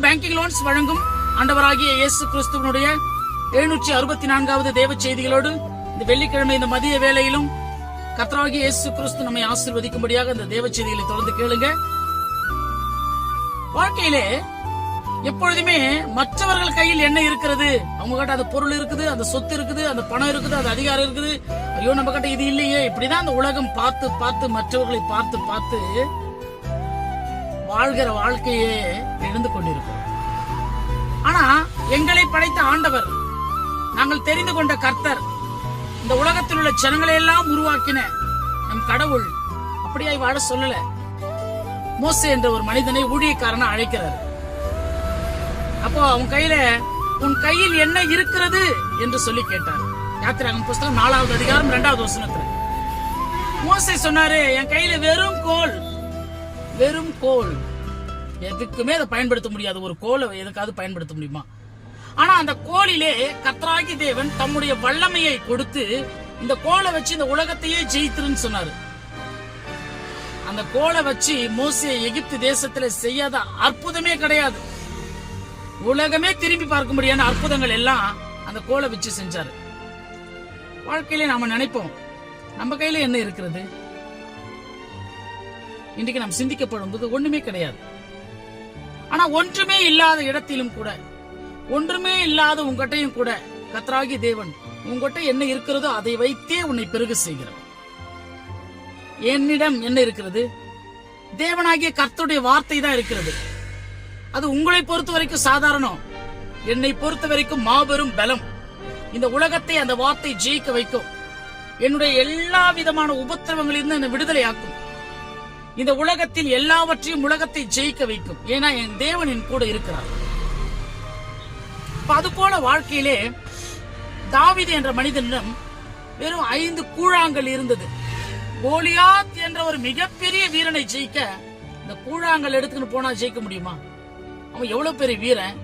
Banking loans வழங்கும் ஆண்டவராகிய இயேசு கிறிஸ்துவனுடைய 764வது தேவ செய்திகளோடு இந்த வெள்ளிக்கிழமை இந்த மதிய வேளையிலும் கர்த்தராகிய இயேசு கிறிஸ்து நம்மை ஆசீர்வதிக்கும்படியாக இந்த தேவ செய்திகளை தொடர்ந்து கேளுங்க. வாழ்க்கையிலே எப்பொழுதுமே மற்றவர்கள் கையில் என்ன இருக்கிறது, அவங்க கிட்ட அந்த பொருள் இருக்குது, அந்த சொத்து இருக்குது, அந்த பணம் இருக்குது, அந்த அதிகாரம் இருக்குது, ஐயோ நம்ம கிட்ட இது இல்லையே, இப்படிதான் அந்த உலகம் பார்த்து பார்த்து மற்றவர்களை பார்த்து பார்த்து வாழ்கிற வாழ்க்கையே இழந்து கொண்டிருக்கிறோம். ஆனா எங்களை படைத்த ஆண்டவர், நாங்கள் தெரிந்து கொண்ட கர்த்தர், இந்த உலகத்தில் உள்ள ஜனங்களை எல்லாம் உருவாக்கின நம் கடவுள் அப்படியாய் வாழ சொல்லல. மோசே என்ற ஒரு மனிதனை ஊழியக்காரனை அழைக்கிறார். அப்போ அவன் கையில உன் கையில் என்ன இருக்கிறது என்று சொல்லி கேட்டார். யாத்திராகமம் புஸ்தகம் 4வது அதிகாரம் 2வது வசனத்துல மோசே சொன்னாரு, என் கையில வெறும் கோல். வெறும் கோல், எதுக்குமே அதை பயன்படுத்த முடியாது. ஒரு கோலை எதுக்காவது பயன்படுத்த முடியுமா? ஆனா அந்த கோலிலே கர்த்தராகிய தேவன் தம்முடைய வல்லமையை கொடுத்து இந்த கோலை வச்சு இந்த உலகத்தையே ஜெயித்துருன்னு சொன்னாரு. அந்த கோலை வச்சு மோசே எகிப்து தேசத்துல செய்யாத அற்புதமே கிடையாது. உலகமே திரும்பி பார்க்க முடியாத அற்புதங்கள் எல்லாம் அந்த கோலை வச்சு செஞ்சாரு. வாழ்க்கையில நாம நினைப்போம், நம்ம கையில என்ன இருக்கிறது? இன்றைக்கு நாம் சிந்திக்கப்படும் போது ஒண்ணுமே கிடையாது. ஆனா ஒன்றுமே இல்லாத இடத்திலும் கூட, ஒன்றுமே இல்லாத உங்ககிட்டையும் கூட கர்த்தராகிய தேவன் உங்ககிட்ட என்ன இருக்கிறதோ அதை வைத்தே உன்னை பெருக செய்கிறார். என்னிடம் என்ன இருக்கிறது? தேவனாகிய கர்த்தருடைய வார்த்தை தான் இருக்கிறது. அது உங்களை பொறுத்த வரைக்கும் சாதாரணம், என்னை பொறுத்த வரைக்கும் மாபெரும் பலம். இந்த உலகத்தை அந்த வார்த்தை ஜெயிக்க வைக்கும். என்னுடைய எல்லா விதமான உபத்திரவங்களிலிருந்து என்னை விடுதலையாக்கும். இந்த உலகத்தில் எல்லாவற்றையும் உலகத்தை ஜெயிக்க வைக்கும். ஏன்னா என் தேவன் என் கூட இருக்கிறார். அது போல வாழ்க்கையிலே தாவீது என்ற மனிதனிடம் வெறும் 5 கூழாங்கல் இருந்தது. கோலியாத் என்ற ஒரு மிகப்பெரிய வீரனை ஜெயிக்க இந்த கூழாங்கல் எடுத்துக்கிட்டு போனா ஜெயிக்க முடியுமா? அவன் எவ்வளவு பெரிய வீரன்!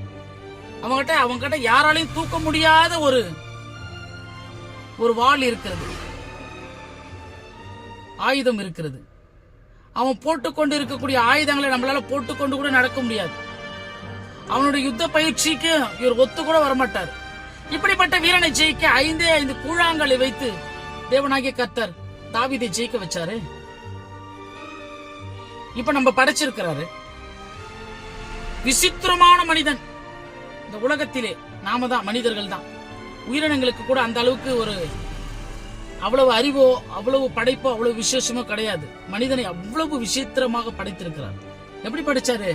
அவங்கிட்ட யாராலையும் தூக்க முடியாத ஒரு வாள் இருக்கிறது, ஆயுதம் இருக்கிறது. அவன் போட்டுக்கொண்டு இருக்கக்கூடிய ஆயுதங்களை நம்மளால போட்டுக்கொண்டு கூட நடக்க முடியாது. அவனுடைய யுத்த பயிற்சிக்கு இவர் ஒத்து கூட வரமாட்டார். இப்படிப்பட்ட வீரனை ஜெயிக்க 5 கூழாங்கலை வைத்து தேவனாகிய கர்த்தர் தாவீதை ஜெயிக்க வச்சாரு. இப்ப நம்ம படைச்சிருக்கிறாரு. விசித்திரமான மனிதன் இந்த உலகத்திலே நாம தான், மனிதர்கள் தான். உயிரினங்களுக்கு கூட அந்த அளவுக்கு அவ்வளவு அறிவோ அவ்வளவு படைப்போ அவ்வளவு விசேஷமோ கிடையாது. மனிதனை அவ்வளவு விசித்திரமாக படைத்திருக்கிறார். எப்படி படைச்சாரு?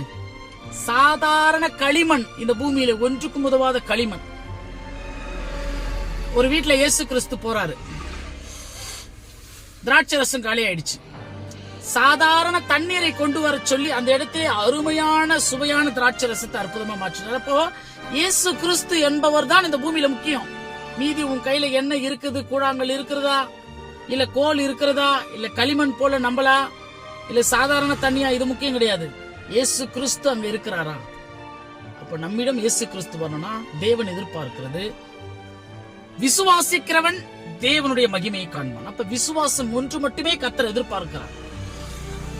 சாதாரண களிமண், இந்த பூமியில ஒன்றுக்கும் உதவாத களிமண். ஒரு வீட்டுல இயேசு கிறிஸ்து போறாரு. திராட்சை ரசம் காலி ஆயிடுச்சு. சாதாரண தண்ணீரை கொண்டு வர சொல்லி அந்த இடத்திலே அருமையான சுவையான திராட்சை ரசத்தை அற்புதமா மாற்றினார். அப்போ இயேசு கிறிஸ்து என்பவர் தான் இந்த பூமியில முக்கியம். மீதி உன் கையில என்ன இருக்குது? கூழாங்கல் இருக்கிறதா, இல்ல கோல் இருக்கிறதா, இல்ல களிமண் போல நம்பலா, இல்ல சாதாரண தண்ணியா, இது முக்கியம் கிடையாது. இயேசு கிறிஸ்து அங்க இருக்கிறாரா? அப்ப நம்மிடம் இயேசு கிறிஸ்து வரணும்னா தேவன் எதிர்பார்க்கிறது, விசுவாசிக்கிறவன் தேவனுடைய மகிமையை காண்பான். அப்ப விசுவாசம் ஒன்று மட்டுமே கர்த்தர் எதிர்பார்க்கிறார்.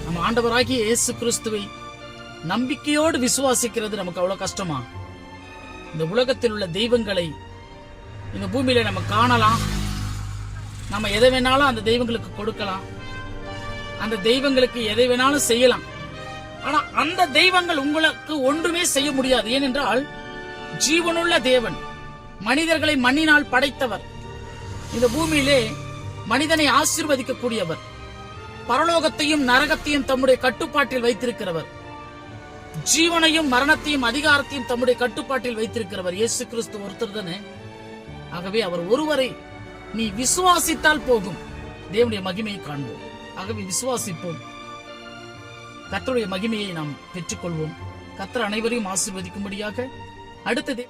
நம்ம ஆண்டவராகிய இயேசு கிறிஸ்துவை நம்பிக்கையோடு விசுவாசிக்கிறது நமக்கு அவ்வளவு கஷ்டமா? இந்த உலகத்தில் உள்ள தெய்வங்களை இந்த பூமியில நம்ம காணலாம், நம்ம எதை வேணாலும் அந்த தெய்வங்களுக்கு கொடுக்கலாம், அந்த தெய்வங்களுக்கு எதை வேணாலும் செய்யலாம். ஆனா அந்த தெய்வங்கள் உங்களுக்கு ஒன்றுமே செய்ய முடியாது. ஏனென்றால் ஜீவனுள்ள தேவன், மனிதர்களை மண்ணினால் படைத்தவர், இந்த பூமியிலே மனிதனை ஆசீர்வதிக்க கூடியவர், பரலோகத்தையும் நரகத்தையும் தம்முடைய கட்டுப்பாட்டில் வைத்திருக்கிறவர், ஜீவனையும் மரணத்தையும் அதிகாரத்தையும் தம்முடைய கட்டுப்பாட்டில் வைத்திருக்கிறவர் இயேசு கிறிஸ்து ஒருத்தர் தானே. ஆகவே அவர் ஒருவரை நீ விசுவாசித்தால் போகும், தேவனுடைய மகிமையை காண்போம். ஆகவே விசுவாசிப்போம், கர்த்தருடைய மகிமையை நாம் பெற்றுக்கொள்வோம். கர்த்தர் அனைவரையும் ஆசீர்வதிக்கும்படியாக. அடுத்தது